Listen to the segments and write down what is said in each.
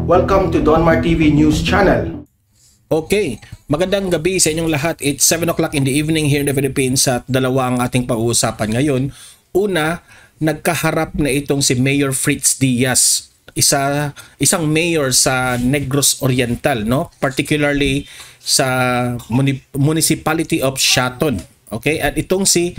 Welcome to Donmar TV News Channel. Okay, magandang gabi sa inyong lahat. It's 7 o'clock in the evening here in the Philippines at dalawa ang ating pag-uusapan ngayon. Una, nagkaharap na itong si Mayor Fritz Diaz, isang mayor sa Negros Oriental, no? Particularly sa Municipality of Shaton. Okay, at itong si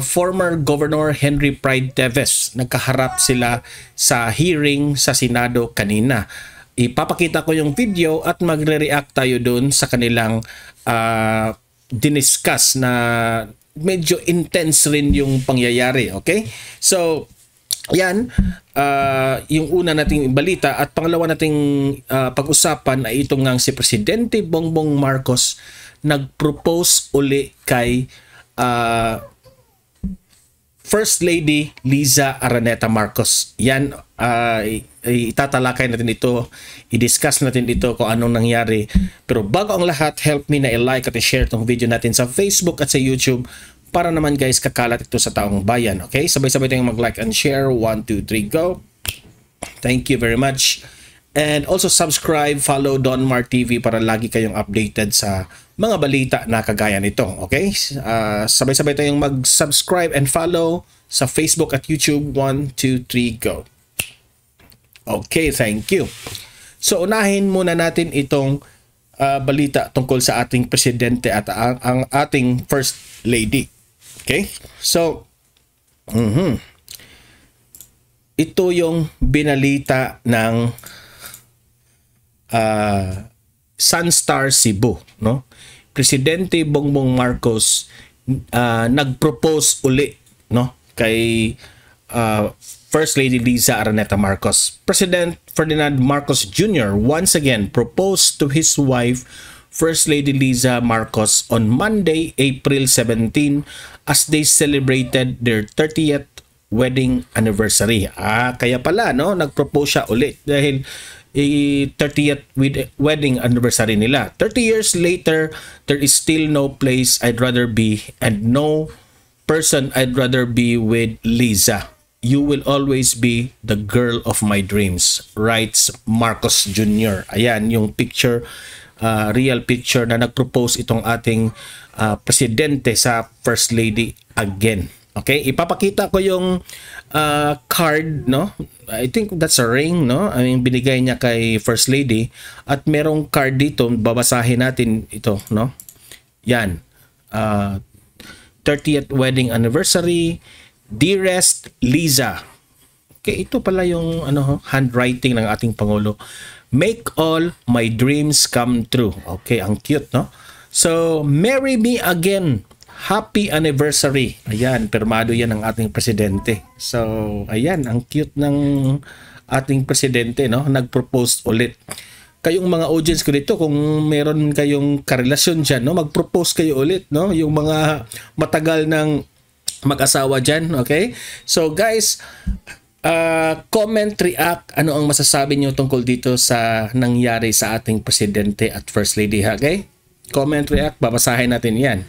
former Governor Henry Pride Teves, nagkaharap sila sa hearing sa Senado kanina. Ipapakita ko yung video at magre-react tayo doon sa kanilang diniscuss na medyo intense rin yung pangyayari. Okay? So, yan, yung una nating balita at pangalawa nating pag-usapan ay itong ngang si Presidente Bongbong Marcos nag-propose uli kay First Lady Liza Araneta Marcos. Yan, itatalakay natin ito, i-discuss natin ito kung anong nangyari. Pero bago ang lahat, help me na i-like at i-share itong video natin sa Facebook at sa YouTube para naman guys kakalat ito sa taong bayan. Okay? Sabay-sabay tayong mag-like and share. 1, 2, 3, go! Thank you very much. And also subscribe, follow Donmar TV para lagi kayong updated sa mga balita na kagaya nito. Okay? Sabay-sabay tayong mag-subscribe and follow sa Facebook at YouTube. 1, 2, 3, go. Okay, thank you. So unahin muna natin itong balita tungkol sa ating presidente at ang ating First Lady. Okay? So, ito yung binalita ng Sunstar Cebu, no? Presidente Bongbong Marcos nag-propose uli, no, kay First Lady Liza Araneta Marcos. President Ferdinand Marcos Jr. once again proposed to his wife First Lady Liza Marcos on Monday, April 17 as they celebrated their 30th wedding anniversary. Kaya pala, no, nag-propose siya ulit dahil 30th wedding anniversary nila. 30 years later, there is still no place I'd rather be and no person I'd rather be with Liza. You will always be the girl of my dreams, writes Marcos Jr. Ayan, yung picture, real picture na nag-propose itong ating presidente sa First Lady again. Okay, ipapakita ko yung card, no? I think that's a ring, no? I mean, binigay niya kay First Lady at merong card dito, babasahin natin ito, no? Yan. 30th wedding anniversary, Dearest Liza. Okay, ito pala yung handwriting ng ating Pangulo. Make all my dreams come true. Okay, ang cute, no? So, marry me again. Happy anniversary. Ayan, pirmado yan ng ating presidente. So, ayan, ang cute ng ating presidente, no? Nag-propose ulit. Kayong mga audience ko dito, kung meron kayong karelasyon dyan, no? Mag-propose kayo ulit, no? Yung mga matagal ng mag-asawa dyan, okay? So, guys, comment, react, ano ang masasabi nyo tungkol dito sa nangyari sa ating presidente at First Lady, okay? Comment, react, babasahin natin yan.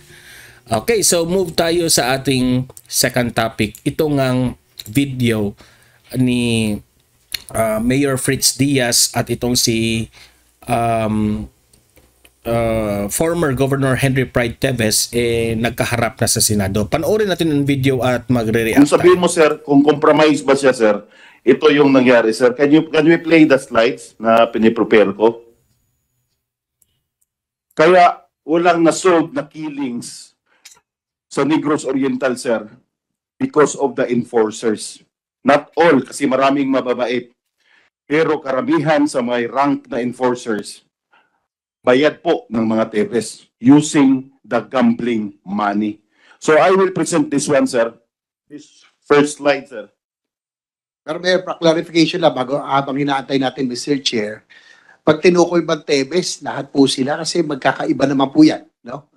Okay, so move tayo sa ating second topic. Ito ngang video ni Mayor Fritz Diaz at itong si former Governor Henry Pride Teves nagkaharap na sa Senado. Panoorin natin ang video at magre-react. Kung sabihin mo, sir, kung compromise ba siya, sir, ito yung nangyari, sir. Can we play the slides na piniprepare ko? Kaya walang nasolve na killings sa Negros Oriental, sir, because of the enforcers. Not all, kasi maraming mababait. Pero karamihan sa may rank na enforcers, bayad po ng mga Teves using the gambling money. So I will present this one, sir. This first slide, sir. Pero may clarification lang bago habang hinaantay natin, Mr. Chair. Pag tinukoy bang Teves, lahat po sila kasi magkakaiba naman po yan. No?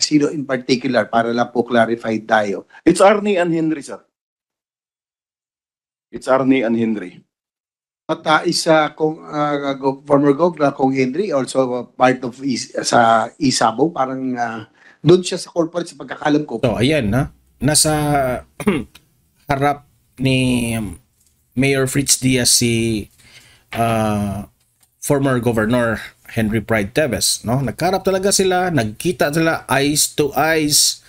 Sino in particular para lang po clarified tayo? It's Arnie and Henry, sir. It's Arnie and Henry. At former Governor Kong Henry also part of sa Isabong, parang doon siya sa corporate sa pagkakalam ko. So ayan, nasa harap ni Mayor Fritz Diaz si former governor Henry Pride Teves, no? Nagkarap talaga sila, nagkita sila eyes to eyes,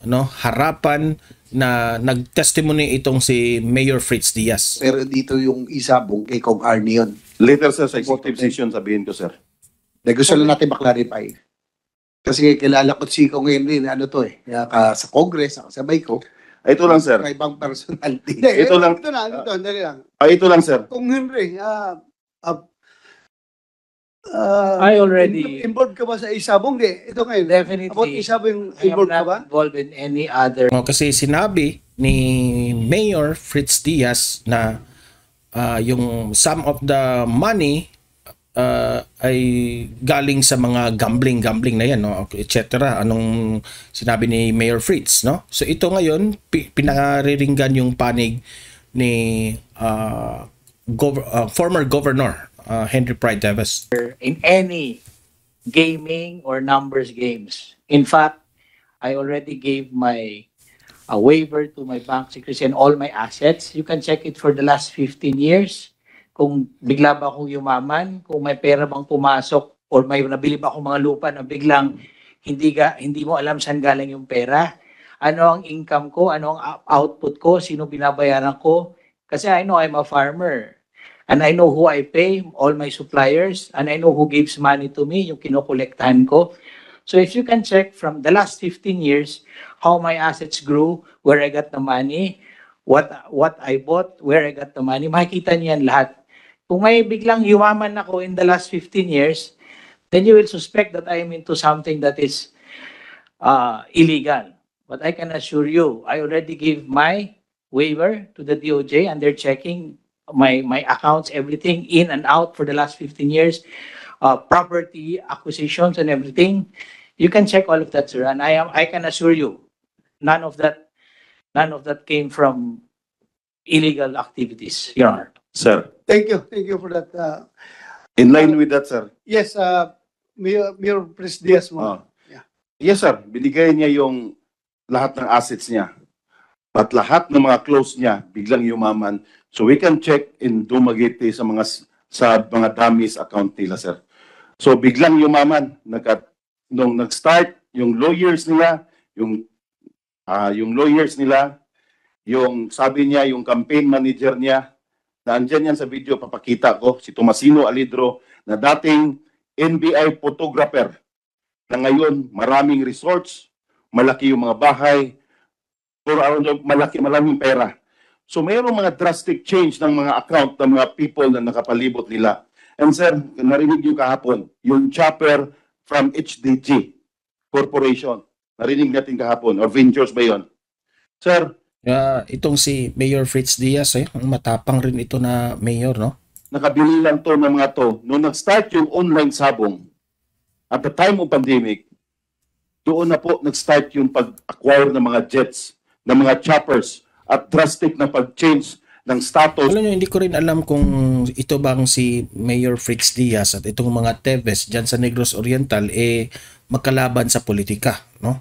no? Harapan na nag-testimony itong si Mayor Fritz Diaz. Pero dito yung isabong kay Kong Arnie yun. Later sir, sa executive session sabihin ko sir. Dahil gusto lang natin maklarify. Kasi kilala ko si Kong Henry na ano to sa Congress, kasabay ko. Ito lang sir. Sa ibang personality. Ito lang. Ito na, dali lang. Ito lang sir. Kong Henry, I already involved ka ba sa isabong? Di, ito ngayon. About definitely isabong, I am involved ka ba? not involved in any other. No, kasi sinabi ni Mayor Fritz Diaz na yung some of the money ay galing sa mga gambling na yan, no, etc. Anong sinabi ni Mayor Fritz, no? So ito ngayon pinariringgan yung panig ni former governor Henry Pride Teves. In any gaming or numbers games. In fact, I already gave my a waiver to my bank secrecy and all my assets. You can check it for the last 15 years. Kung bigla ba akong yumaman, kung may pera bang pumasok or may nabili ba akong mga lupa na biglang hindi mo alam saan galing yung pera. Ano ang income ko, ano ang output ko, sino binabayaran ko. Kasi I know I'm a farmer. And I know who I pay, all my suppliers, and I know who gives money to me, yung kinokolektahan ko. So if you can check from the last 15 years, how my assets grew, where I got the money, what I bought, where I got the money, makikita niyan lahat. Kung may biglang yumaman ako in the last 15 years, then you will suspect that I am into something that is illegal. But I can assure you, I already gave my waiver to the DOJ and they're checking my accounts, everything in and out for the last 15 years, property acquisitions and everything. You can check all of that, sir, and I can assure you, none of that came from illegal activities, Your Honor. Sir. Thank you for that. In line with that sir. Yes, Mayor Pres Diaz mo. Yeah. Yes sir, binigay niya yung lahat ng assets niya. At lahat ng mga close niya biglang yumaman. So we can check in Dumaguete sa mga dummies account nila, sir. So biglang yumaman nung nag-start yung lawyers nila, yung sabi niya yung campaign manager niya, na andyan yan sa video, papakita ko, si Tomasino Alidro, na dating NBI photographer, na ngayon maraming resorts, malaki yung mga bahay, maraming pera. So mayroong mga drastic change ng mga account ng mga people na nakapalibot nila. And sir, narinig niyo kahapon, yung chopper from HDG Corporation. Narinig natin kahapon, or Ventures ba yun? Sir, itong si Mayor Fritz Diaz, ang matapang rin ito na mayor, no? nakabili lang to ng mga to. Nung nag-start yung online sabong, at the time of pandemic, doon na po nag-start yung pag-acquire ng mga jets, ng mga choppers, at drastic na pag-change ng status. Alam nyo, hindi ko rin alam kung ito bang si Mayor Fritz Diaz at itong mga Teves dyan sa Negros Oriental magkalaban sa politika, no?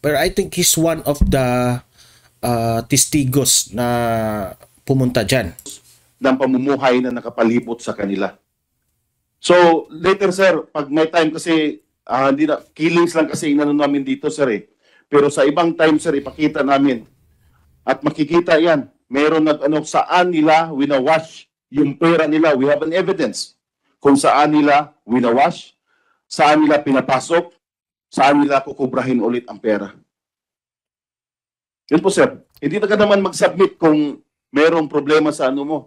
But I think he's one of the testigos na pumunta dyan. Ng pamumuhay na nakapalibot sa kanila. So, later sir, pag may time kasi, hindi na, killings lang kasi inano namin dito sir Pero sa ibang time sir, ipakita namin. At makikita yan, meron saan nila winawash yung pera nila. We have an evidence kung saan nila winawash, saan nila pinapasok, saan nila kukubrahin ulit ang pera. Yun po sir. Hindi na ka naman mag-submit kung merong problema sa ano mo.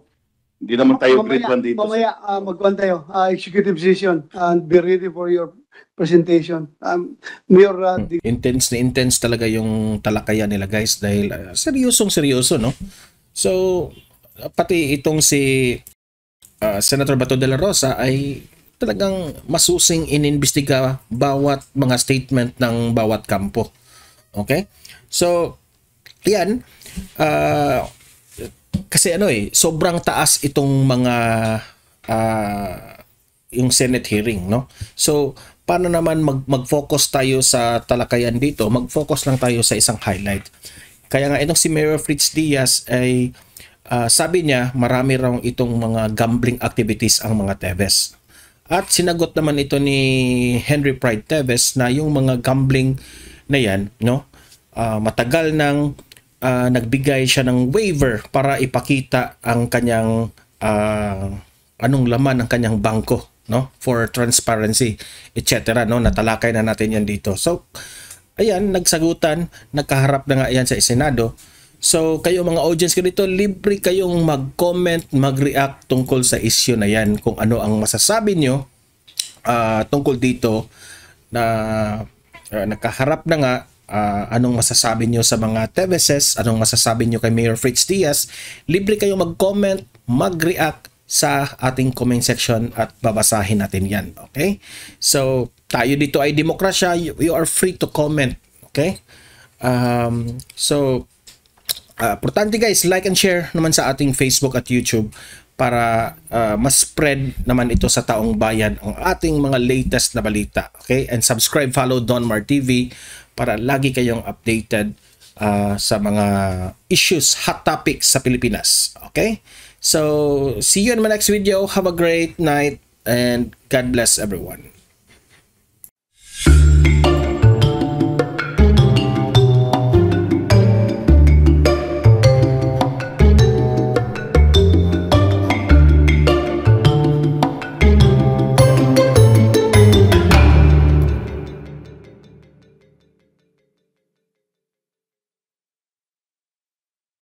Hindi naman tayo grade 1 dito. Mamaya magkuhan tayo. Executive session. And be ready for your presentation. Mayor, Intense na intense talaga yung talakayan nila guys dahil seryoso, no? So, pati itong si Senator Bato de la Rosa ay talagang masusing inimbestiga bawat mga statement ng bawat kampo. Okay? So, yan. Kasi sobrang taas itong mga yung Senate hearing, no? So, paano naman mag-focus tayo sa talakayan dito? Mag-focus lang tayo sa isang highlight. Kaya nga itong si Mayor Fritz Diaz ay sabi niya marami raw itong mga gambling activities ang mga Teves. At sinagot naman ito ni Henry Pride Teves na yung mga gambling na yan, no? Matagal nang nagbigay siya ng waiver para ipakita ang kanyang anong laman ng kanyang bangko, no? For transparency, etc. no? Natalakay na natin yan dito. So, ayan, nagsagutan, nagkaharap na nga yan sa Senado. So, kayo mga audience ko dito, libre kayong mag-comment, mag-react tungkol sa issue na yan. Kung ano ang masasabi nyo tungkol dito na nakaharap na nga, anong masasabi nyo sa mga Teveses, anong masasabi nyo kay Mayor Fritz Diaz. Libre kayong mag-comment, mag-react sa ating comment section at babasahin natin yan. Okay? So, tayo dito ay demokrasya. You are free to comment. Okay? Importante guys, like and share naman sa ating Facebook at YouTube para mas spread naman ito sa taong bayan ang ating mga latest na balita. Okay? And subscribe, follow Donmar TV para lagi kayong updated sa mga issues, hot topics sa Pilipinas. Okay? So, see you in my next video. Have a great night and God bless everyone.